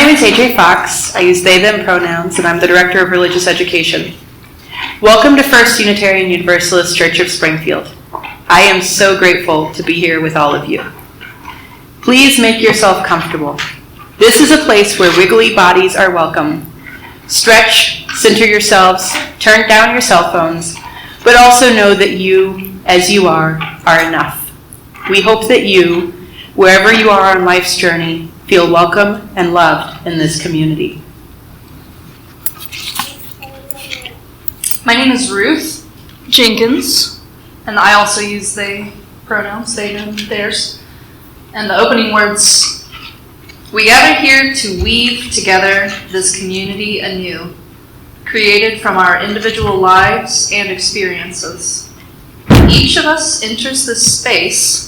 name is AJ Fox. I use they, them pronouns, and I'm the Director of Religious Education. Welcome to First Unitarian Universalist Church of Springfield. I am so grateful to be here with all of you. Please make yourself comfortable. This is a place where wiggly bodies are welcome. Stretch, center yourselves, turn down your cell phones, but also know that you, as you are enough. We hope that you, wherever you are on life's journey, feel welcome and loved in this community. My name is Ruth Jenkins, and I also use they pronouns, they, them, theirs. And the opening words: we gather here to weave together this community anew, created from our individual lives and experiences. Each of us enters this space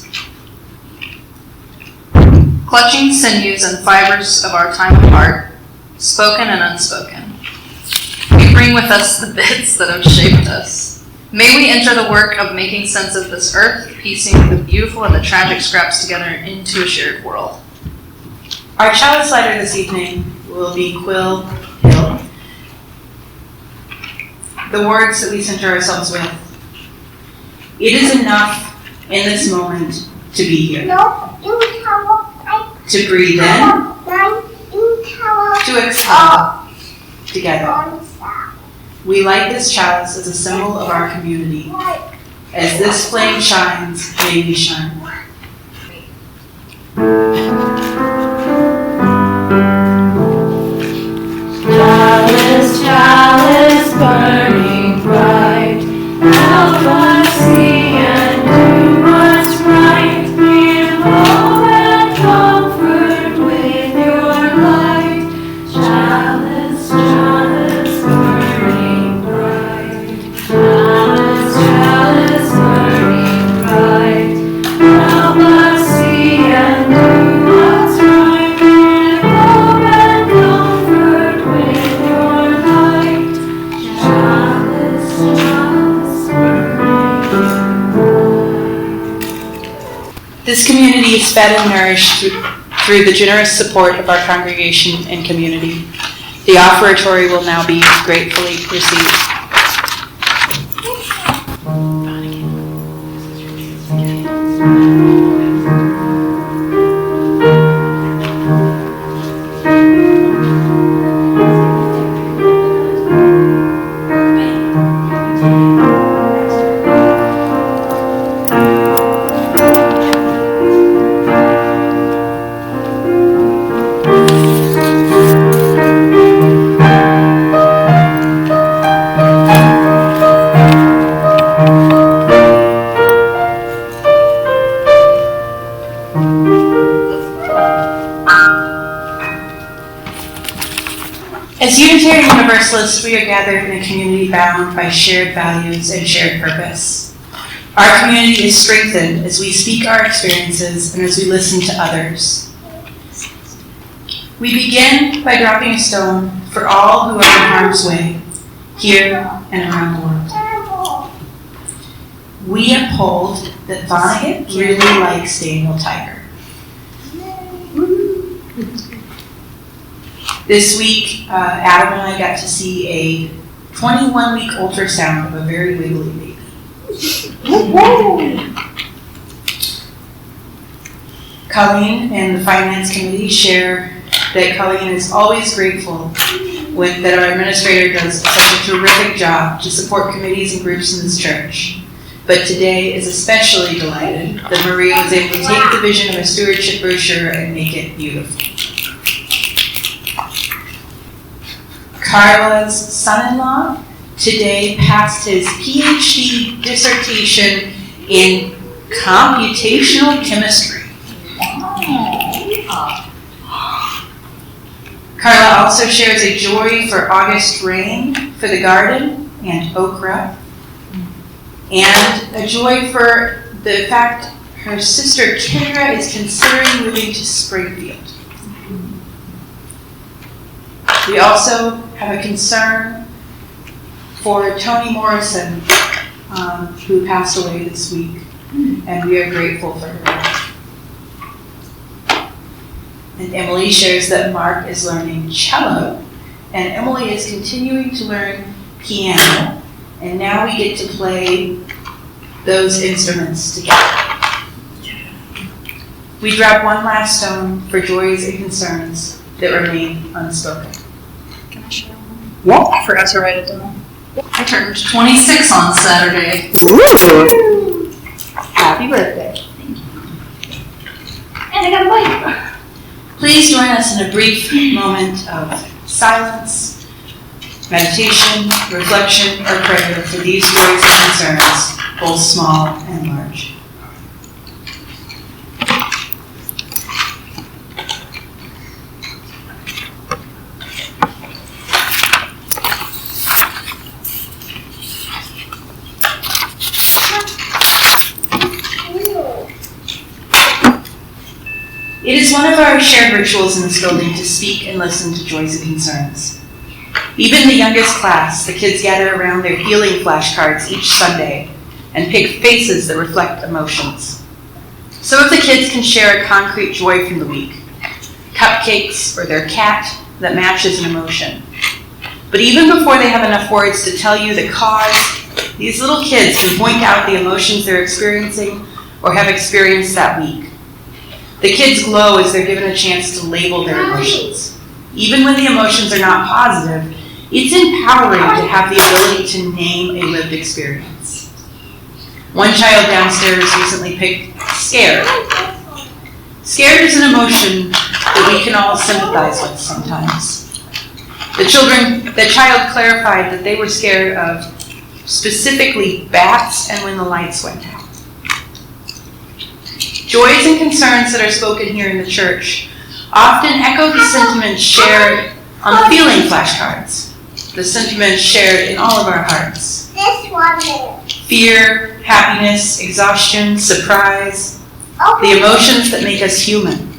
clutching sinews and fibers of our time apart, spoken and unspoken. We bring with us the bits that have shaped us. May we enter the work of making sense of this earth, piecing the beautiful and the tragic scraps together into a shared world. Our chalice lighter this evening will be Quill Hill. The words that we center ourselves with. It is enough in this moment to be here. To breathe in, to exhale together. We light this chalice as a symbol of our community. As this flame shines, may we shine. Chalice, chalice, burning bright, help us see and do what's right. Give hope and comfort with your light. Chalice, chalice, burning bright. Chalice, chalice, burning bright. Help us see and do what's right. Give hope and comfort with your light. Chalice, chalice, burning bright. This community is fed and nourished through the generous support of our congregation and community. The offertory will now be gratefully received. As Unitarian Universalists, we are gathered in a community bound by shared values and shared purpose. Our community is strengthened as we speak our experiences and as we listen to others. We begin by dropping a stone for all who are in harm's way, here and around the world. We uphold that Vonnegut really likes Daniel Tiger. This week, Adam and I got to see a 21-week ultrasound of a very wiggly baby. Colleen and the Finance Committee share that Colleen is always grateful that our administrator does such a terrific job to support committees and groups in this church. But today is especially delighted that Maria was able to take the vision of a stewardship brochure and make it beautiful. Carla's son-in-law today passed his PhD dissertation in computational chemistry. Carla also shares a joy for August rain for the garden and okra, and a joy for the fact her sister Kendra is considering moving to Springfield. We also have a concern for Toni Morrison, who passed away this week, and we are grateful for her. And Emily shares that Mark is learning cello, and Emily is continuing to learn piano, and now we get to play those instruments together. We drop one last stone for joys and concerns that remain unspoken. Can I share one? Yeah. I forgot to write it down. I turned 26 on Saturday. Ooh. Happy birthday. And I got a bike. Please join us in a brief moment of silence, meditation, reflection, or prayer for these joys and concerns, both small and large. It is one of our shared rituals in this building to speak and listen to joys and concerns. Even the youngest class, the kids gather around their healing flashcards each Sunday and pick faces that reflect emotions. Some of the kids can share a concrete joy from the week, cupcakes or their cat that matches an emotion. But even before they have enough words to tell you the cause, these little kids can point out the emotions they're experiencing or have experienced that week. The kids glow as they're given a chance to label their emotions. Even when the emotions are not positive, it's empowering to have the ability to name a lived experience. One child downstairs recently picked scared. Scared is an emotion that we can all sympathize with sometimes. The child clarified that they were scared of specifically bats and when the lights went out. Joys and concerns that are spoken here in the church often echo the sentiments shared on the feeling flashcards, the sentiments shared in all of our hearts. Fear, happiness, exhaustion, surprise, the emotions that make us human.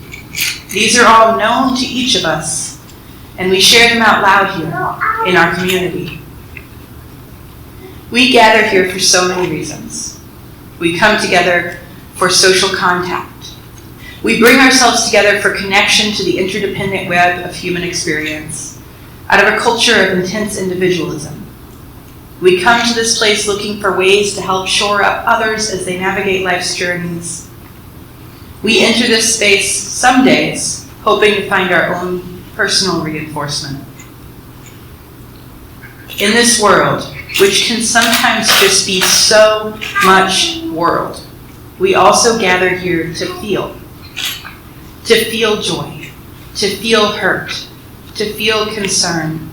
These are all known to each of us, and we share them out loud here in our community. We gather here for so many reasons. We come together for social contact. We bring ourselves together for connection to the interdependent web of human experience, out of a culture of intense individualism. We come to this place looking for ways to help shore up others as they navigate life's journeys. We enter this space some days hoping to find our own personal reinforcement. In this world, which can sometimes just be so much world, we also gather here to feel joy, to feel hurt, to feel concern,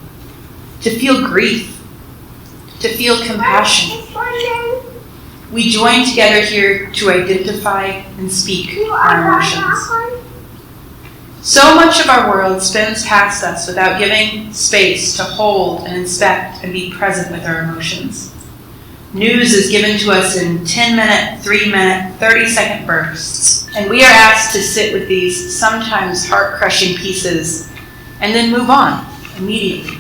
to feel grief, to feel compassion. We join together here to identify and speak our emotions. So much of our world spins past us without giving space to hold and inspect and be present with our emotions. News is given to us in 10-minute, 3-minute, 30-second bursts, and we are asked to sit with these sometimes heart-crushing pieces and then move on immediately.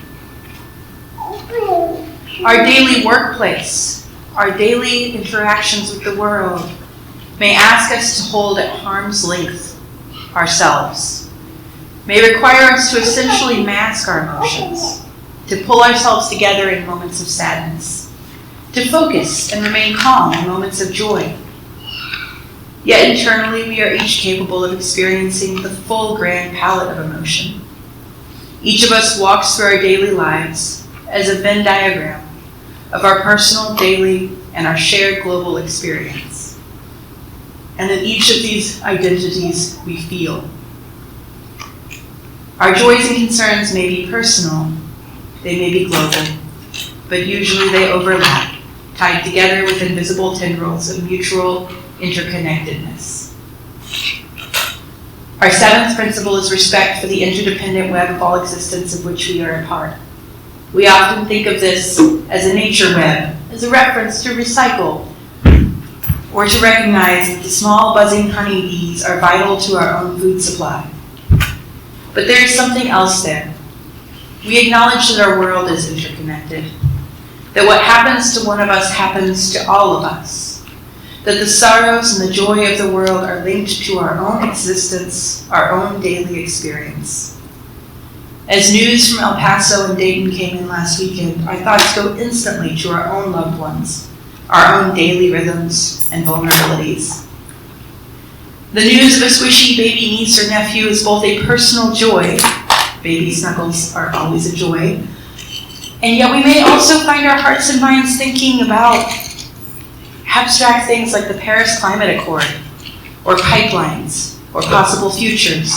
Our daily workplace, our daily interactions with the world may ask us to hold at arm's length ourselves, may require us to essentially mask our emotions, to pull ourselves together in moments of sadness, to focus and remain calm in moments of joy. Yet internally, we are each capable of experiencing the full grand palette of emotion. Each of us walks through our daily lives as a Venn diagram of our personal, daily, and our shared global experience. And in each of these identities, we feel. Our joys and concerns may be personal, they may be global, but usually they overlap, tied together with invisible tendrils of mutual interconnectedness. Our seventh principle is respect for the interdependent web of all existence of which we are a part. We often think of this as a nature web, as a reference to recycle, or to recognize that the small buzzing honeybees are vital to our own food supply. But there is something else there. We acknowledge that our world is interconnected, that what happens to one of us happens to all of us, that the sorrows and the joy of the world are linked to our own existence, our own daily experience. As news from El Paso and Dayton came in last weekend, our thoughts go instantly to our own loved ones, our own daily rhythms and vulnerabilities. The news of a squishy baby niece or nephew is both a personal joy, baby snuggles are always a joy, and yet we may also find our hearts and minds thinking about abstract things like the Paris Climate Accord, or pipelines, or possible futures.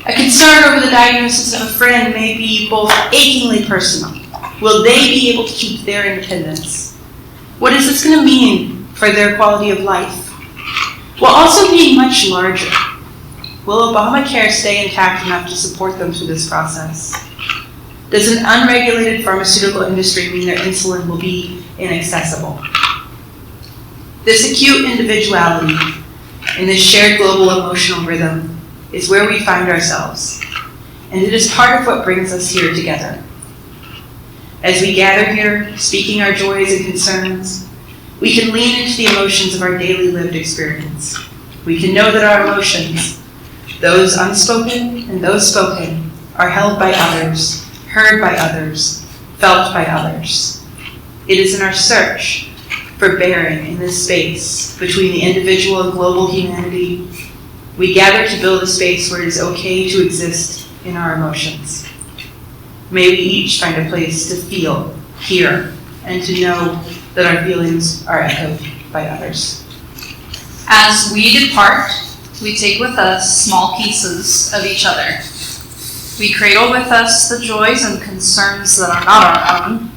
A concern over the diagnosis of a friend may be both achingly personal. Will they be able to keep their independence? What is this going to mean for their quality of life? While also being much larger, will Obamacare stay intact enough to support them through this process? Does an unregulated pharmaceutical industry mean their insulin will be inaccessible? This acute individuality and this shared global emotional rhythm is where we find ourselves, and it is part of what brings us here together. As we gather here, speaking our joys and concerns, we can lean into the emotions of our daily lived experience. We can know that our emotions, those unspoken and those spoken, are held by others, heard by others, felt by others. It is in our search for bearing in this space between the individual and global humanity, we gather to build a space where it is okay to exist in our emotions. May we each find a place to feel, hear, and to know that our feelings are echoed by others. As we depart, we take with us small pieces of each other. We cradle with us the joys and concerns that are not our own.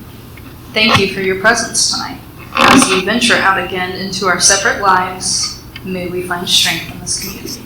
Thank you for your presence tonight. As we venture out again into our separate lives, may we find strength in this community.